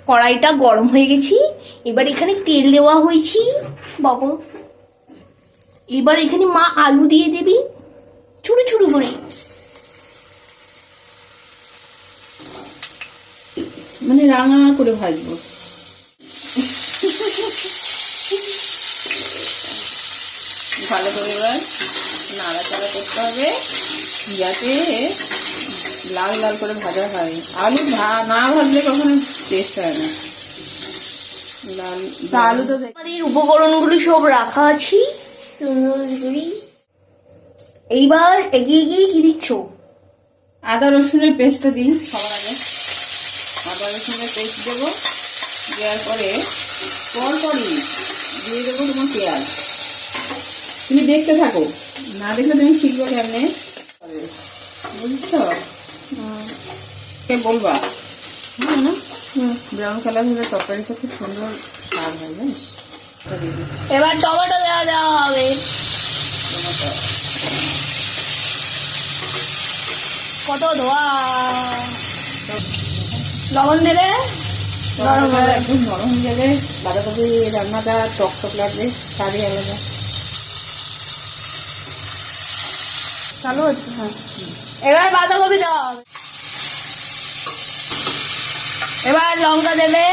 কড়াইটা গরম হয়ে গেছি। এবার এখানে তেল দেওয়া হয়েছি বাবা। এবার এখানে মা আলু দিয়ে দেবি ছোট ছোট করে, মানে রাঙা করে ভাজবো। ভালো করে এবার নাড়াচাড়া করতে হবে যাতে লাল লাল করে ভাজা হয়। আলু না ভাজলে কখনো টেস্ট হয় না। লাল আলু তো আমাদের উপকরণগুলো সব রাখা আছে। এইবার এগিয়ে গিয়ে কি দিচ্ছ? আদা রসুনের পেস্টটা দিই সবার আগে। আদা রসুনের পেস্ট দেবো, দেওয়ার পরে পরপরই দিয়ে দেবো তোমার পেঁয়াজ। তুমি দেখতে থাকো, না দেখলে তুমি শিখবো কেমনে, বুঝছো? কে বলবা না ব্রাউন কালার হলে তরকারিটা খুব সুন্দর স্বাদ হয়, জানিস? এবার টমেটো দেওয়া হবে। কত ধোয়া। লবণ দিলে একদম নরম হয়ে যাবে। বাঁধাকপি রান্নাটা টক টক লাগবে, স্বাদই আলাদা। চালু হচ্ছে। হ্যাঁ, এবার বাঁধাকপি দেওয়া হবে। এবার লঙ্কা দেবে,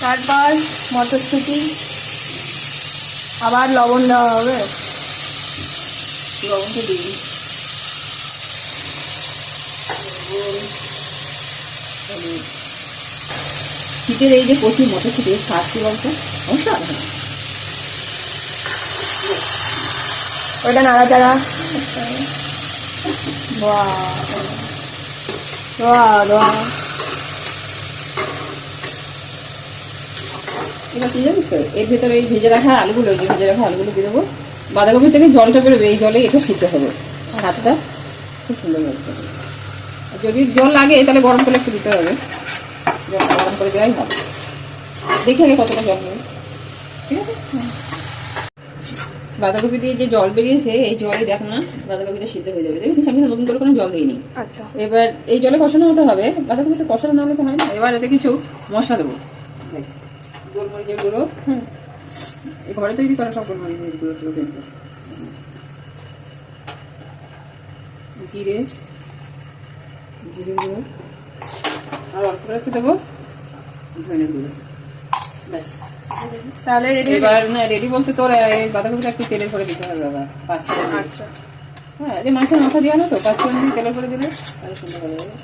তারপর মটরশুঁটি, আবার লবণ দেওয়া হবে। লবণটা দিই। শীতের এই যে কচি মটরশুঁটি স্বাদ কি বলতো? অসাধারণ। ওইটা নাড়াচাড়া। এবার কি জানিস তো, এর ভেতরে এই ভেজে রাখা আলুগুলো, এই যে ভেজে রাখা আলুগুলো দিয়ে দেবো। বাঁধাকপি থেকে জলটা বেরোবে, এই জলে এটা সিদ্ধ হবে। স্বাদটা খুব সুন্দর লাগবে। যদি জল লাগে তাহলে গরম করে একটু দিতে হবে, জলটা গরম করে দেওয়াই হবে। দেখে আগে কতটা জল নেবে, ঠিক আছে? বাঁধাকপি দিয়ে যে জল বেরিয়েছে, এই জলে দেখো না বাঁধাকপিটা সিদ্ধ হয়ে যাবে। দেখেছিস আমি নতুন করে কোনো জল দিইনি। আচ্ছা, এবার এই জলে কষানো হতে হবে। বাঁধাকপিটা কষানো না হলে তো হয় না। এবার এতে কিছু মশলা দেবো। গোলমরিচের গুঁড়ো, এই ঘরে তৈরি করা সব গোলমরিচের গুঁড়ো ছিল কিন্তু। জিরে গুঁড়ো, আর অল্প একটু দেবো ধনে গুঁড়ো। ব্যাস, তাহলে রেডি। এবার না রেডি বলতে তোর এই বাঁধাকপিটা একটু তেলের করে দিতে হবে বাবা, 5 ফোড়ন। আচ্ছা, হ্যাঁ, এই মাছের মাথা দেওয়া না তো, 5 ফোড়ন দিয়ে তেলের করে দিলে আরো সুন্দর হয়ে যাবে।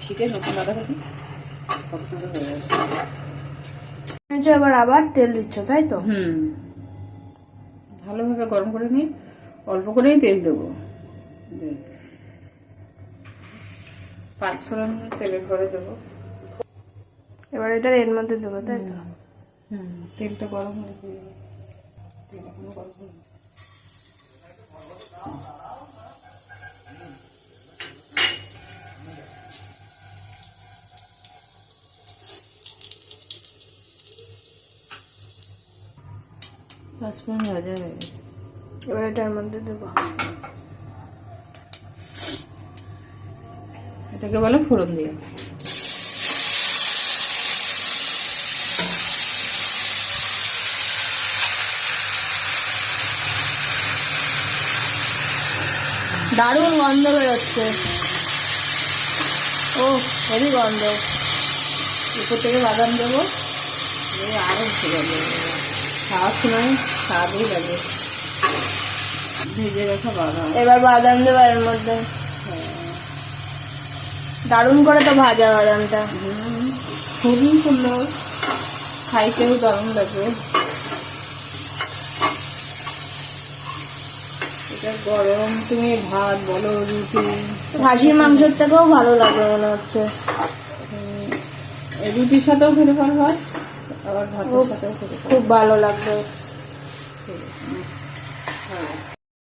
শীতের নতুন বাঁধাকপি কত সুন্দর হয়ে যাবে। এবার আবার তেল দিচ্ছ, তাই তো? ভালোভাবে গরম করে নিয়ে অল্প করেই তেল দেবো। 5 ফোড়ন তেলের করে দেবো। এবার এটা এর মধ্যে দেবো, তাই তো? তেলটা গরম হয়ে যাবে। তেল এখনো গরম হয়নি। পাঁচফোড়ন ভাজা হয়ে গেছে, এবার এটার মধ্যে দেবো। এটাকে বলে ফোড়ন দিয়ে। দারুণ গন্ধ বেরোচ্ছে। ও, হেভি গন্ধ। উপর থেকে বাদাম দেবো, আরো ভালো যাবে। খাওয়ার সময় স্বাদই লাগে। ভেজে রাখা বাদাম, এবার বাদাম দেবো এর মধ্যে। দারুণ করে তো ভাজা বাদামটা। খুবই সুন্দর, খাইতেও দারুণ লাগবে। এটা গরম তুমি ভাত বলো, রুটি, খাসির মাংসের থেকেও ভালো লাগবে মনে হচ্ছে। রুটির সাথেও খেতে পারো, আবার ভাতের সাথেও খেতে পারো, খুব ভালো লাগবে। হ্যাঁ।